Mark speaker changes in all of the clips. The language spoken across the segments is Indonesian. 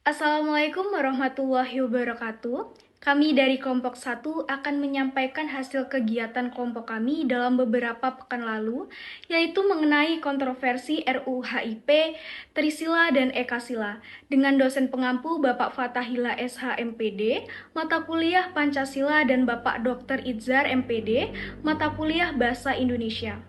Speaker 1: Assalamualaikum warahmatullahi wabarakatuh. Kami dari kelompok 1 akan menyampaikan hasil kegiatan kelompok kami dalam beberapa pekan lalu, yaitu mengenai kontroversi RUU HIP, Trisila dan Ekasila, dengan dosen pengampu Bapak Fatahila SH MPD, mata kuliah Pancasila, dan Bapak Dr. Idzar MPD, mata kuliah Bahasa Indonesia.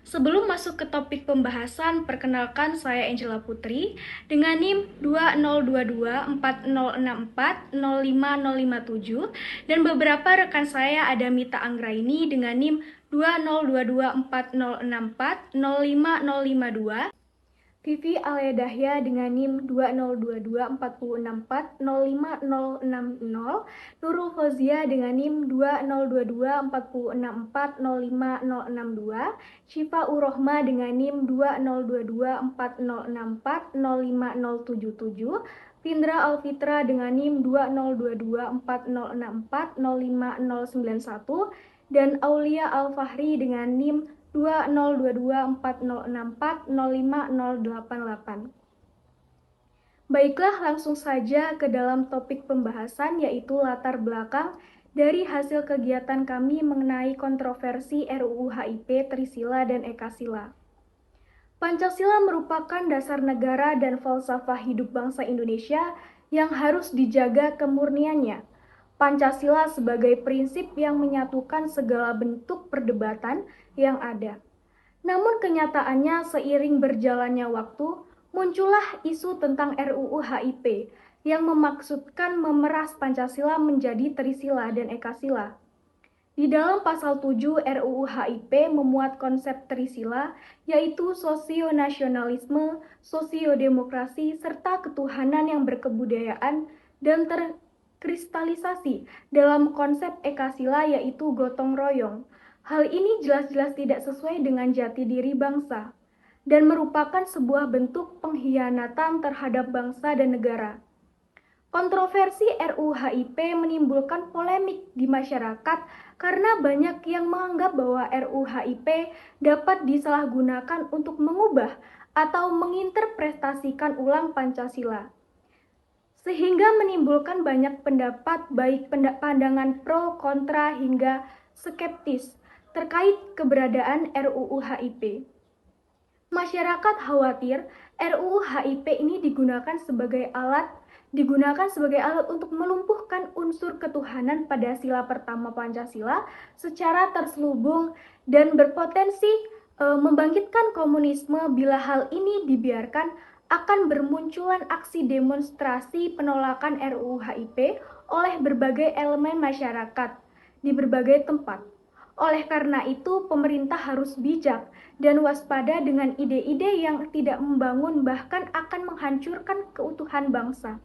Speaker 1: Sebelum masuk ke topik pembahasan, perkenalkan saya Angela Putri dengan NIM 202240640557 dan beberapa rekan saya ada Mita Anggraini dengan NIM 202240640552, Vivi Alia Dahya dengan NIM 202240640560, Nurul Fauzia dengan NIM 20224064056062, Syifa Urohma dengan NIM 202240640577, Pindra Alfitra dengan NIM 202240640591, dan Aulia Al-Fahri dengan NIM 202240640588. Baiklah, langsung saja ke dalam topik pembahasan, yaitu latar belakang dari hasil kegiatan kami mengenai kontroversi RUU HIP, Trisila, dan Ekasila. Pancasila merupakan dasar negara dan falsafah hidup bangsa Indonesia yang harus dijaga kemurniannya. Pancasila sebagai prinsip yang menyatukan segala bentuk perdebatan yang ada. Namun kenyataannya seiring berjalannya waktu, muncullah isu tentang RUU HIP yang memaksudkan memeras Pancasila menjadi Trisila dan Ekasila. Di dalam pasal 7 RUU HIP memuat konsep Trisila, yaitu sosionasionalisme, sosiodemokrasi, serta ketuhanan yang berkebudayaan dan terkristalisasi dalam konsep Ekasila, yaitu gotong royong. Hal ini jelas-jelas tidak sesuai dengan jati diri bangsa dan merupakan sebuah bentuk pengkhianatan terhadap bangsa dan negara. Kontroversi RUU HIP menimbulkan polemik di masyarakat karena banyak yang menganggap bahwa RUU HIP dapat disalahgunakan untuk mengubah atau menginterpretasikan ulang Pancasila, sehingga menimbulkan banyak pendapat, baik pandangan pro, kontra, hingga skeptis terkait keberadaan RUU HIP. Masyarakat khawatir RUU HIP ini digunakan sebagai alat untuk melumpuhkan unsur ketuhanan pada sila pertama Pancasila secara terselubung dan berpotensi membangkitkan komunisme. Bila hal ini dibiarkan, akan bermunculan aksi demonstrasi penolakan RUU HIP oleh berbagai elemen masyarakat di berbagai tempat. Oleh karena itu, pemerintah harus bijak dan waspada dengan ide-ide yang tidak membangun, bahkan akan menghancurkan keutuhan bangsa.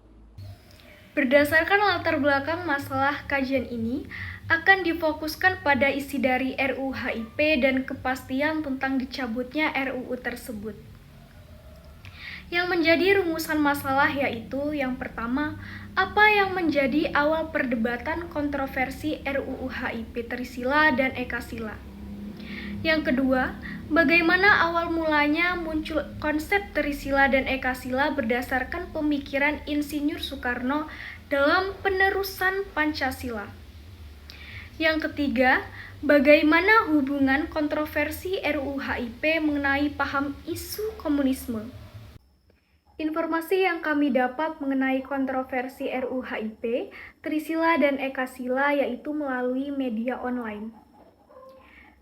Speaker 1: Berdasarkan latar belakang masalah kajian ini, akan difokuskan pada isi dari RUU HIP dan kepastian tentang dicabutnya RUU tersebut. Yang menjadi rumusan masalah yaitu yang pertama, apa yang menjadi awal perdebatan kontroversi RUU HIP Trisila dan Ekasila. Yang kedua, bagaimana awal mulanya muncul konsep Trisila dan Ekasila berdasarkan pemikiran Insinyur Soekarno dalam penerusan Pancasila. Yang ketiga, bagaimana hubungan kontroversi RUU HIP mengenai paham isu komunisme. Informasi yang kami dapat mengenai kontroversi RUU HIP, Trisila dan Ekasila yaitu melalui media online.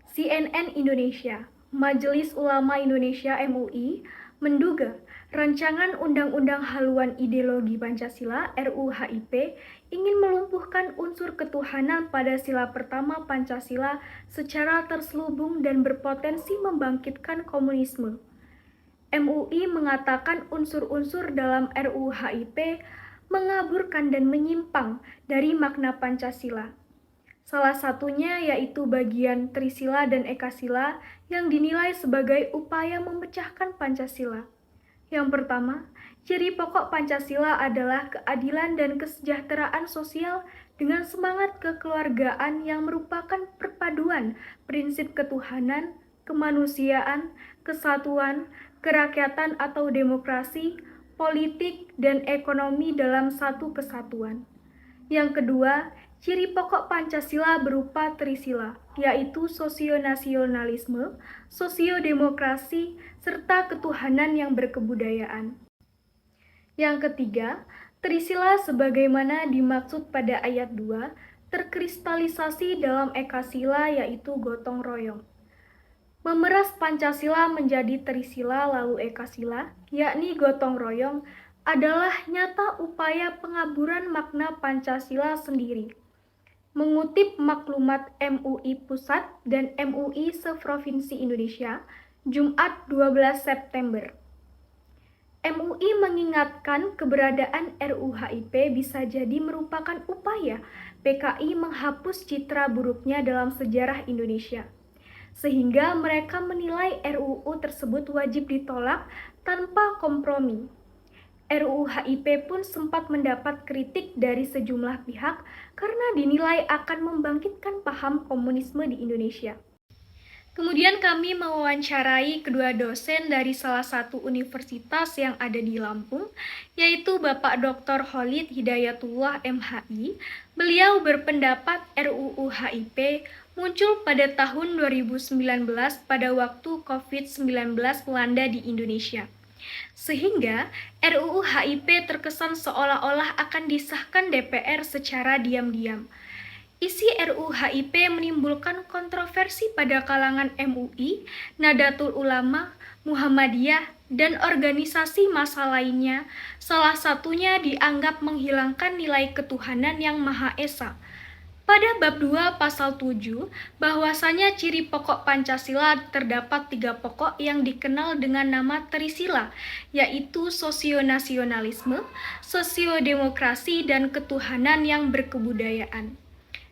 Speaker 1: CNN Indonesia, Majelis Ulama Indonesia MUI, menduga rancangan Undang-Undang Haluan Ideologi Pancasila RUU HIP ingin melumpuhkan unsur ketuhanan pada sila pertama Pancasila secara terselubung dan berpotensi membangkitkan komunisme. MUI mengatakan unsur-unsur dalam RUU HIP mengaburkan dan menyimpang dari makna Pancasila. Salah satunya yaitu bagian Trisila dan Ekasila yang dinilai sebagai upaya memecahkan Pancasila. Yang pertama, ciri pokok Pancasila adalah keadilan dan kesejahteraan sosial dengan semangat kekeluargaan yang merupakan perpaduan prinsip ketuhanan, kemanusiaan, kesatuan, kerakyatan atau demokrasi, politik, dan ekonomi dalam satu kesatuan. Yang kedua, ciri pokok Pancasila berupa trisila, yaitu sosionasionalisme, sosiodemokrasi, serta ketuhanan yang berkebudayaan. Yang ketiga, trisila sebagaimana dimaksud pada ayat 2 terkristalisasi dalam ekasila yaitu gotong royong. Memeras Pancasila menjadi trisila lalu ekasila, yakni gotong royong, adalah nyata upaya pengaburan makna Pancasila sendiri. Mengutip maklumat MUI Pusat dan MUI Seprovinsi Indonesia, Jumat 12 September. MUI mengingatkan keberadaan RUU HIP bisa jadi merupakan upaya PKI menghapus citra buruknya dalam sejarah Indonesia, sehingga mereka menilai RUU tersebut wajib ditolak tanpa kompromi. RUU HIP pun sempat mendapat kritik dari sejumlah pihak karena dinilai akan membangkitkan paham komunisme di Indonesia. Kemudian kami mewawancarai kedua dosen dari salah satu universitas yang ada di Lampung, yaitu Bapak Dr. Khalid Hidayatullah MHI. Beliau berpendapat RUU HIP muncul pada tahun 2019 pada waktu COVID-19 melanda di Indonesia. Sehingga RUU HIP terkesan seolah-olah akan disahkan DPR secara diam-diam. Isi RUU HIP menimbulkan kontroversi pada kalangan MUI, Nahdlatul Ulama, Muhammadiyah, dan organisasi massa lainnya. Salah satunya dianggap menghilangkan nilai ketuhanan yang Maha Esa. Pada bab 2 pasal 7, bahwasanya ciri pokok Pancasila terdapat 3 pokok yang dikenal dengan nama trisila, yaitu sosionasionalisme, sosiodemokrasi, dan ketuhanan yang berkebudayaan.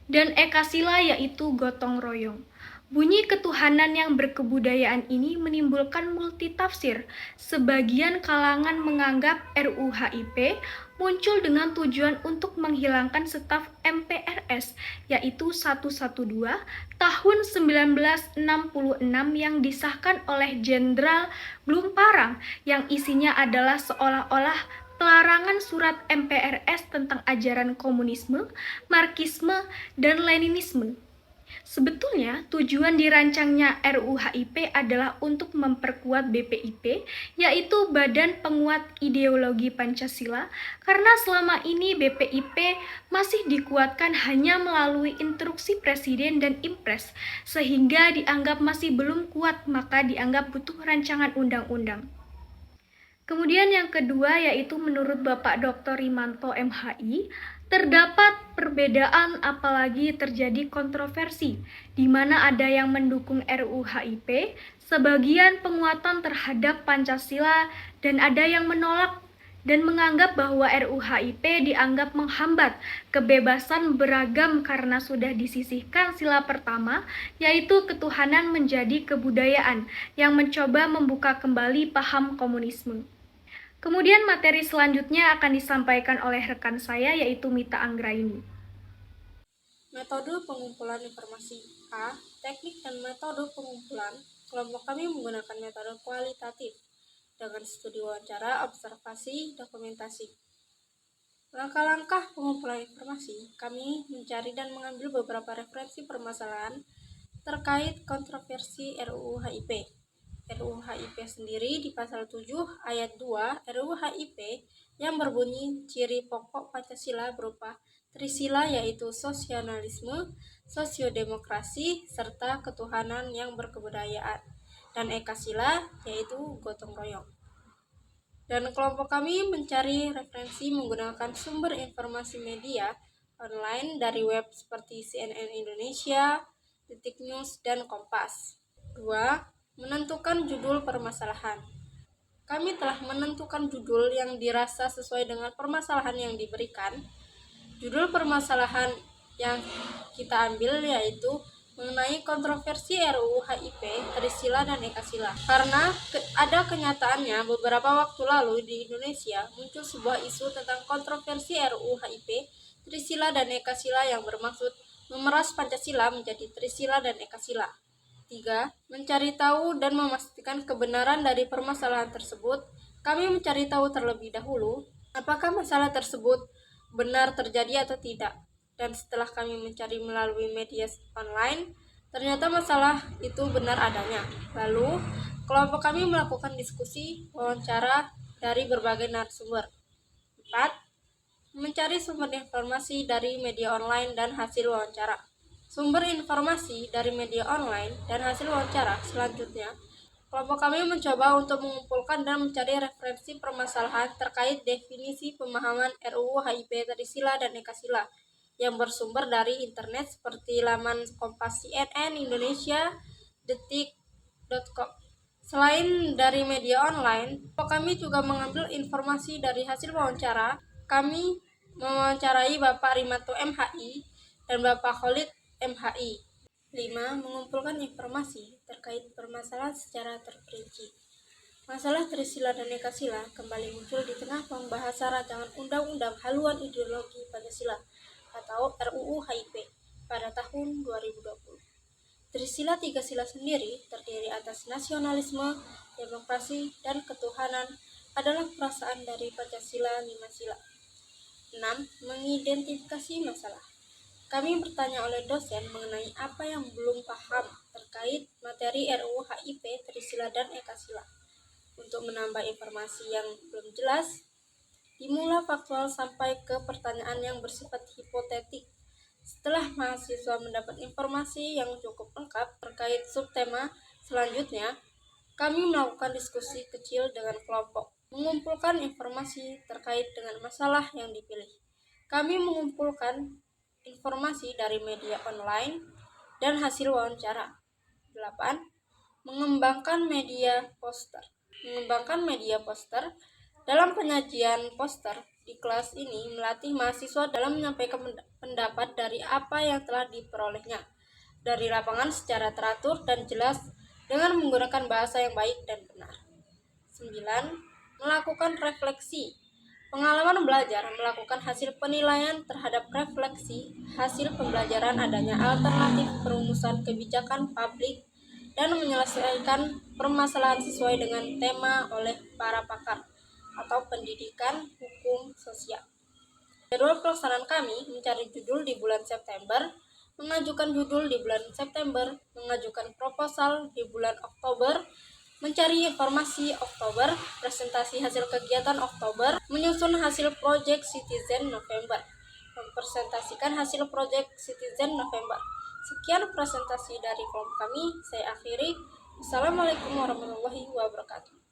Speaker 1: Dan ekasila yaitu gotong royong. Bunyi ketuhanan yang berkebudayaan ini menimbulkan multitafsir. Sebagian kalangan menganggap RUU HIP muncul dengan tujuan untuk menghilangkan staf MPRS, yaitu 112 tahun 1966 yang disahkan oleh Jenderal Blumparang, yang isinya adalah seolah-olah pelarangan surat MPRS tentang ajaran komunisme, marxisme, dan leninisme. Sebetulnya, tujuan dirancangnya RUU HIP adalah untuk memperkuat BPIP, yaitu Badan Penguat Ideologi Pancasila, karena selama ini BPIP masih dikuatkan hanya melalui instruksi Presiden dan Impres, sehingga dianggap masih belum kuat, maka dianggap butuh rancangan undang-undang. Kemudian yang kedua yaitu menurut Bapak Dr. Rimanto MHI, terdapat perbedaan apalagi terjadi kontroversi, di mana ada yang mendukung RUU HIP, sebagian penguatan terhadap Pancasila, dan ada yang menolak dan menganggap bahwa RUU HIP dianggap menghambat kebebasan beragam karena sudah disisihkan sila pertama, yaitu ketuhanan menjadi kebudayaan, yang mencoba membuka kembali paham komunisme. Kemudian materi selanjutnya akan disampaikan oleh rekan saya yaitu Mita Anggraini.
Speaker 2: Metode pengumpulan informasi A. Teknik dan metode pengumpulan. Kelompok kami menggunakan metode kualitatif dengan studi wawancara, observasi, dokumentasi. Langkah-langkah pengumpulan informasi, kami mencari dan mengambil beberapa referensi permasalahan terkait kontroversi RUU HIP. RUU HIP sendiri di pasal 7 ayat 2 RUU HIP yang berbunyi ciri pokok Pancasila berupa trisila yaitu sosionalisme, sosiodemokrasi, serta ketuhanan yang berkebudayaan, dan ekasila yaitu gotong royong. Dan kelompok kami mencari referensi menggunakan sumber informasi media online dari web seperti CNN Indonesia, Detik News, dan Kompas. 2. Menentukan judul permasalahan. Kami telah menentukan judul yang dirasa sesuai dengan permasalahan yang diberikan. Judul permasalahan yang kita ambil yaitu mengenai kontroversi RUU HIP, trisila dan ekasila. Karena ada kenyataannya beberapa waktu lalu di Indonesia muncul sebuah isu tentang kontroversi RUU HIP, trisila dan ekasila yang bermaksud memeras Pancasila menjadi trisila dan ekasila. 3. Mencari tahu dan memastikan kebenaran dari permasalahan tersebut. Kami mencari tahu terlebih dahulu apakah masalah tersebut benar terjadi atau tidak. Dan setelah kami mencari melalui media online, ternyata masalah itu benar adanya. Lalu, kelompok kami melakukan diskusi wawancara dari berbagai narasumber. 4. Mencari sumber informasi dari media online dan hasil wawancara. Sumber informasi dari media online dan hasil wawancara selanjutnya, kelompok kami mencoba untuk mengumpulkan dan mencari referensi permasalahan terkait definisi pemahaman RUU HIP Trisila dan Ekasila yang bersumber dari internet seperti laman Kompas CNN Indonesia, detik.com. Selain dari media online, kami juga mengambil informasi dari hasil wawancara. Kami mewawancarai Bapak Rimanto MHI dan Bapak Khalid MHI. 5. Mengumpulkan informasi terkait permasalahan secara terperinci. Masalah Trisila dan Ekasila kembali muncul di tengah pembahasan rancangan Undang-Undang Haluan Ideologi Pancasila atau RUU HIP pada tahun 2020. Trisila tiga sila sendiri terdiri atas nasionalisme, demokrasi, dan ketuhanan adalah perasaan dari Pancasila 5 sila. 6. Mengidentifikasi masalah. Kami bertanya oleh dosen mengenai apa yang belum paham terkait materi RUU HIP Trisila dan Ekasila. Untuk menambah informasi yang belum jelas, dimulai faktual sampai ke pertanyaan yang bersifat hipotetik. Setelah mahasiswa mendapat informasi yang cukup lengkap terkait subtema selanjutnya, kami melakukan diskusi kecil dengan kelompok, mengumpulkan informasi terkait dengan masalah yang dipilih. Kami mengumpulkan informasi dari media online dan hasil wawancara. 8. Mengembangkan media poster. Dalam penyajian poster di kelas ini melatih mahasiswa dalam menyampaikan pendapat dari apa yang telah diperolehnya dari lapangan secara teratur dan jelas dengan menggunakan bahasa yang baik dan benar. 9. Melakukan refleksi. Pengalaman belajar melakukan hasil penilaian terhadap refleksi hasil pembelajaran adanya alternatif perumusan kebijakan publik dan menyelesaikan permasalahan sesuai dengan tema oleh para pakar atau pendidikan hukum sosial. Jadwal pelaksanaan kami mencari judul di bulan September, mengajukan judul di bulan September, mengajukan proposal di bulan Oktober, mencari informasi Oktober, presentasi hasil kegiatan Oktober, menyusun hasil proyek Citizen November, mempresentasikan hasil proyek Citizen November. Sekian presentasi dari kelompok kami, saya akhiri. Assalamualaikum warahmatullahi wabarakatuh.